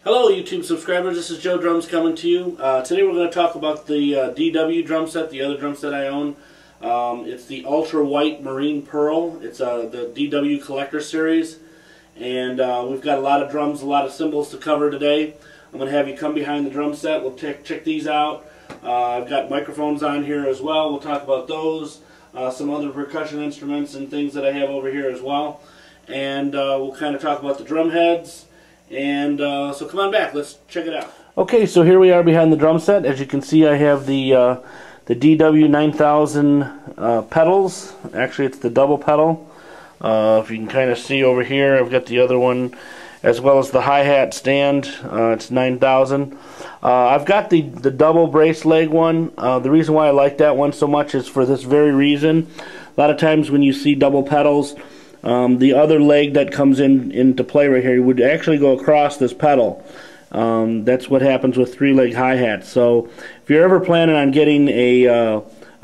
Hello YouTube subscribers, this is JOEDRUMS coming to you. Today we're going to talk about the DW drum set, the other drum set I own. It's the Ultra White Marine Pearl. It's the DW Collector Series. And we've got a lot of drums, a lot of cymbals to cover today. I'm going to have you come behind the drum set. We'll check these out. I've got microphones on here as well. We'll talk about those. Some other percussion instruments and things that I have over here as well. And we'll kind of talk about the drum heads. And so come on back, let's check it out. Okay, so here we are behind the drum set. As you can see, I have the DW 9000 pedals. Actually, it's the double pedal. If you can kind of see over here, I've got the other one as well as the hi-hat stand. It's 9000. I've got the double brace leg one. The reason why I like that one so much is for this very reason. A lot of times when you see double pedals, the other leg that comes into play right here would actually go across this pedal. That's what happens with three-leg hi-hats. So if you're ever planning on getting a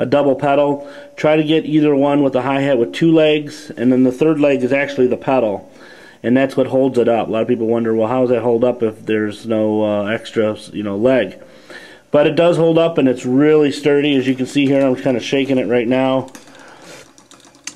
double pedal, try to get either one with a hi-hat with two legs, and then the third leg is actually the pedal. And that's what holds it up. A lot of people wonder, well, how does that hold up if there's no extra, leg? But it does hold up, and it's really sturdy. As you can see here, I'm kind of shaking it right now.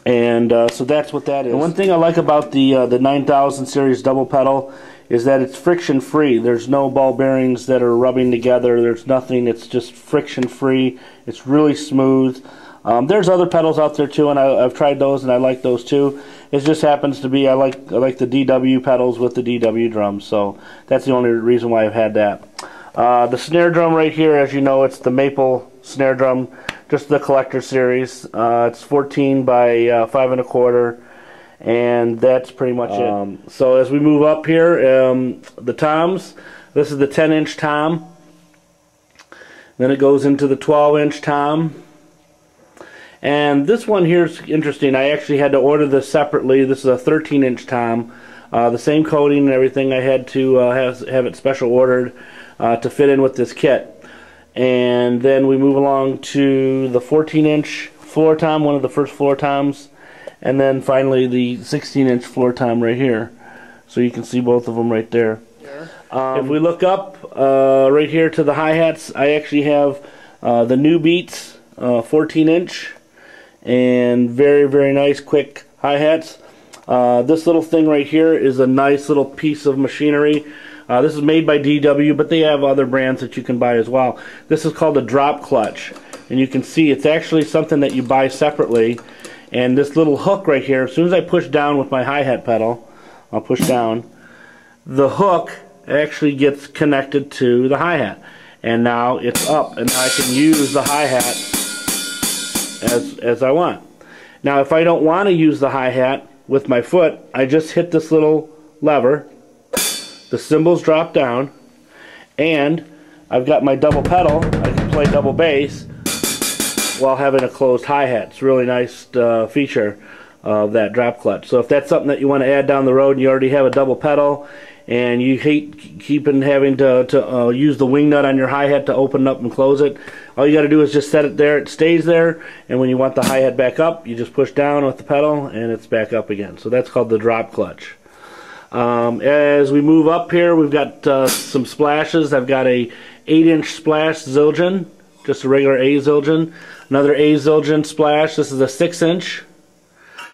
And so that's what that is. And one thing I like about the 9000 series double pedal is that it's friction free. There's no ball bearings that are rubbing together. There's nothing. It's just friction free. It's really smooth. There's other pedals out there too, and I've tried those and I like those too. It just happens to be I like the DW pedals with the DW drums. So that's the only reason why I've had that. The snare drum right here, as you know, it's the maple snare drum. Just the collector series. It's 14 by 5 1/4, and that's pretty much it. So as we move up here, the toms. This is the 10-inch tom. Then it goes into the 12-inch tom. And this one here is interesting. I actually had to order this separately. This is a 13-inch tom. The same coating and everything. I had to have it special ordered to fit in with this kit. And then we move along to the 14-inch floor tom, one of the first floor toms, and then finally the 16-inch floor tom right here. So you can see both of them right there. If we look up right here to the hi-hats, I actually have the New Beats 14-inch, and very, very nice, quick hi-hats. This little thing right here is a nice little piece of machinery. This is made by DW, but they have other brands that you can buy as well. This is called a drop clutch, and you can see it's actually something that you buy separately. And this little hook right here, as soon as I push down with my hi-hat pedal, I'll push down, the hook actually gets connected to the hi-hat. And now it's up, and I can use the hi-hat as I want. Now if I don't want to use the hi-hat with my foot, I just hit this little lever. The cymbals drop down, and I've got my double pedal. I can play double bass while having a closed hi-hat. It's a really nice feature of that drop clutch. So if that's something that you want to add down the road and you already have a double pedal and you hate having to use the wing nut on your hi-hat to open up and close it, all you got to do is just set it there. It stays there, and when you want the hi-hat back up, you just push down with the pedal and it's back up again. So that's called the drop clutch. As we move up here, we've got some splashes. I've got a 8-inch splash Zildjian, just a regular A Zildjian. Another A Zildjian splash. This is a 6-inch.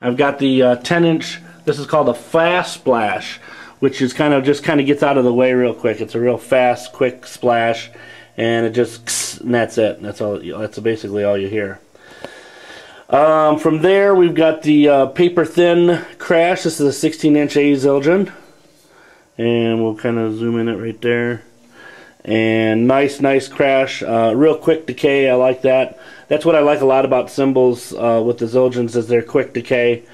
I've got the 10-inch. This is called a fast splash, which is kind of gets out of the way real quick. It's a real fast, quick splash, and it just and that's it. That's all. That's basically all you hear. From there, we've got the paper thin crash. This is a 16-inch A Zildjian, and we'll kind of zoom in it right there. And nice crash, real quick decay. I like that. That's what I like a lot about cymbals with the Zildjians, is their quick decay.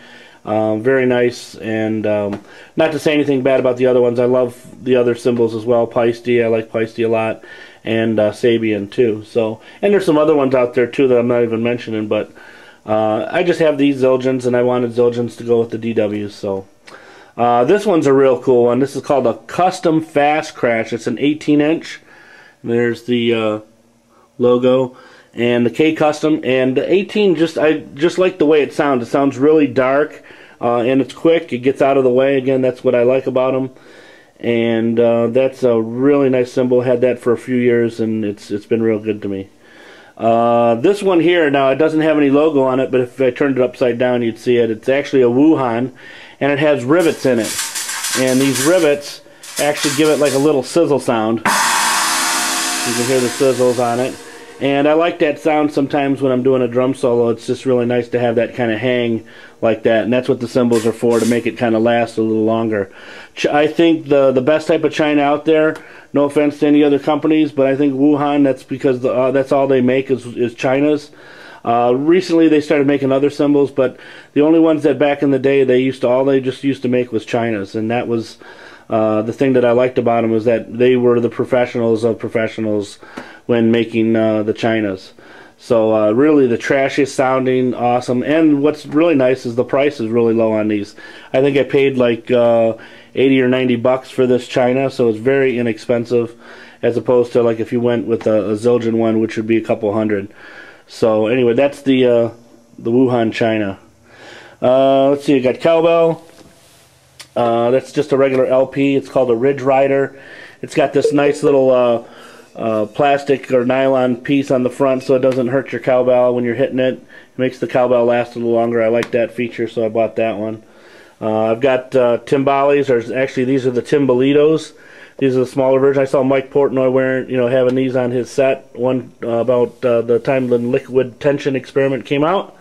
Very nice, and not to say anything bad about the other ones. I love the other cymbals as well. Paiste, I like Paiste a lot, and Sabian too. So, and there's some other ones out there too that I'm not even mentioning, but. I just have these Zildjians, and I wanted Zildjians to go with the DWs. So this one's a real cool one. This is called a custom fast crash. It's an 18-inch. There's the logo and the K custom. And the 18, I just like the way it sounds. It sounds really dark, and it's quick. It gets out of the way. Again, that's what I like about them. and that's a really nice cymbal. Had that for a few years, and it's been real good to me. This one here, now it doesn't have any logo on it, but if I turned it upside down you'd see it. It's actually a Wuhan, and it has rivets in it, and these rivets actually give it like a little sizzle sound. You can hear the sizzles on it, and I like that sound sometimes when I'm doing a drum solo. It's just really nice to have that kind of hang like that, and that's what the cymbals are for, to make it kind of last a little longer. I think the best type of china out there, no offense to any other companies, but I think Wuhan, that's because that's all they make is chinas. Recently they started making other cymbals, but the only ones that back in the day they just used to make was chinas, and that was the thing that I liked about them, was that they were the professionals of professionals when making the chinas. So really the trashiest sounding, awesome, and what's really nice is the price is really low on these. I think I paid like 80 or 90 bucks for this china, so it's very inexpensive, as opposed to like if you went with a Zildjian one, which would be a couple hundred. So anyway, that's the Wuhan china. Let's see, I got cowbell. That's just a regular LP. It's called a Ridge Rider. It's got this nice little plastic or nylon piece on the front, so it doesn't hurt your cowbell when you're hitting it. It makes the cowbell last a little longer. I like that feature, so I bought that one. I've got timbales, or actually these are the timbalitos. These are the smaller version. I saw Mike Portnoy wearing, having these on his set about the time the liquid tension experiment came out,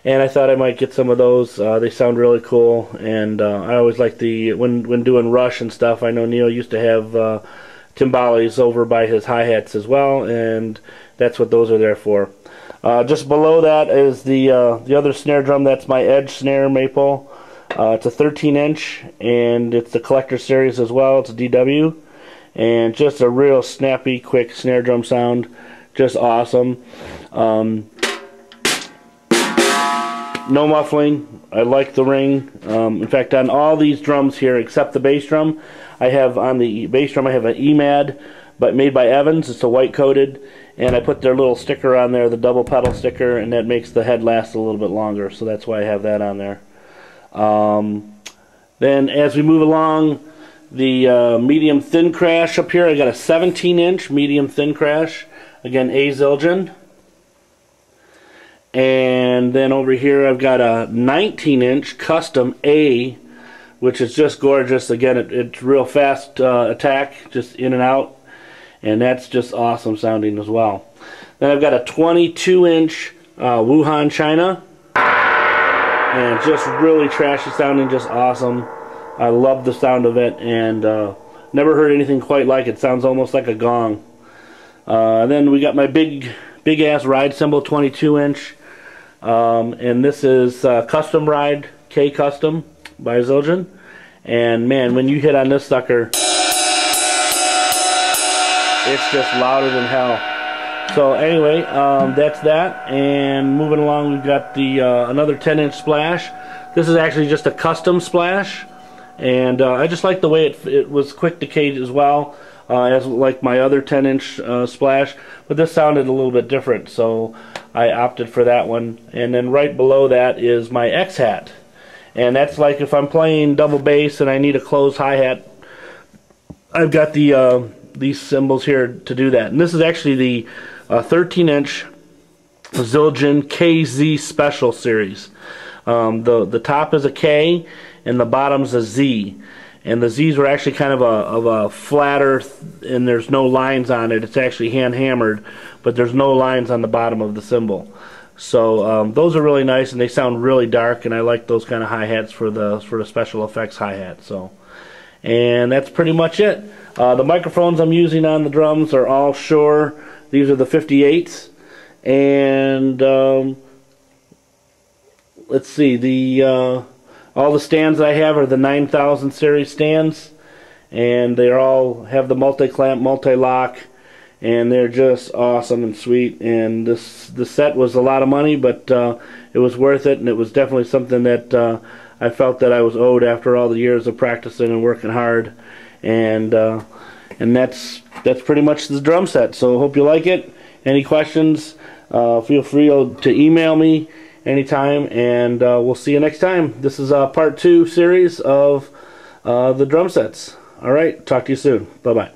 and I thought I might get some of those. They sound really cool, and I always like when doing Rush and stuff. I know Neil used to have timbales over by his hi-hats as well, and that's what those are there for. Just below that is the other snare drum. That's my Edge snare maple. It's a 13-inch, and it's the collector series as well. It's a DW, and just a real snappy, quick snare drum sound. Just awesome. No muffling. I like the ring. In fact, on all these drums here, except the bass drum, on the bass drum I have an EMAD, but made by Evans. It's a white coated, and I put their little sticker on there, the double pedal sticker, and that makes the head last a little bit longer. So that's why I have that on there. Then as we move along, the medium thin crash up here, I got a 17-inch medium thin crash, again A Zildjian. And then over here I've got a 19-inch custom A, which is just gorgeous. Again, it's real fast attack, just in and out, and that's just awesome sounding as well. Then I've got a 22-inch Wuhan china, and just really trashy sounding, just awesome. I love the sound of it, and never heard anything quite like it. Sounds almost like a gong. Then we got my big ass ride cymbal, 22-inch, and this is Custom Ride K Custom by Zildjian. And man, when you hit on this sucker, it's just louder than hell. So anyway, that's that. And moving along, we've got the another 10-inch splash. This is actually just a custom splash, and I just like the way it was quick decay as well, as like my other 10-inch splash. But this sounded a little bit different, so I opted for that one. And then right below that is my X-Hat, and that's like if I'm playing double bass and I need a closed hi-hat, I've got these cymbals here to do that. And this is actually the 13-inch Zildjian KZ Special Series. The top is a K and the bottom's a Z, and the Z's were actually kind of a flatter, and there's no lines on it. It's actually hand hammered, but there's no lines on the bottom of the cymbal. So those are really nice, and they sound really dark, and I like those kind of hi-hats for the special effects hi-hat. So, and that's pretty much it. The microphones I'm using on the drums are all Shure. These are the 58s, and let's see, all the stands I have are the 9000 series stands, and they all have the multi-clamp, multi-lock, and they're just awesome and sweet. And the set was a lot of money, but it was worth it, and it was definitely something that I felt that I was owed after all the years of practicing and working hard. And that's pretty much the drum set. So I hope you like it. Any questions, feel free to email me anytime, and we'll see you next time. This is part 2 series of the drum sets. All right, talk to you soon. Bye-bye.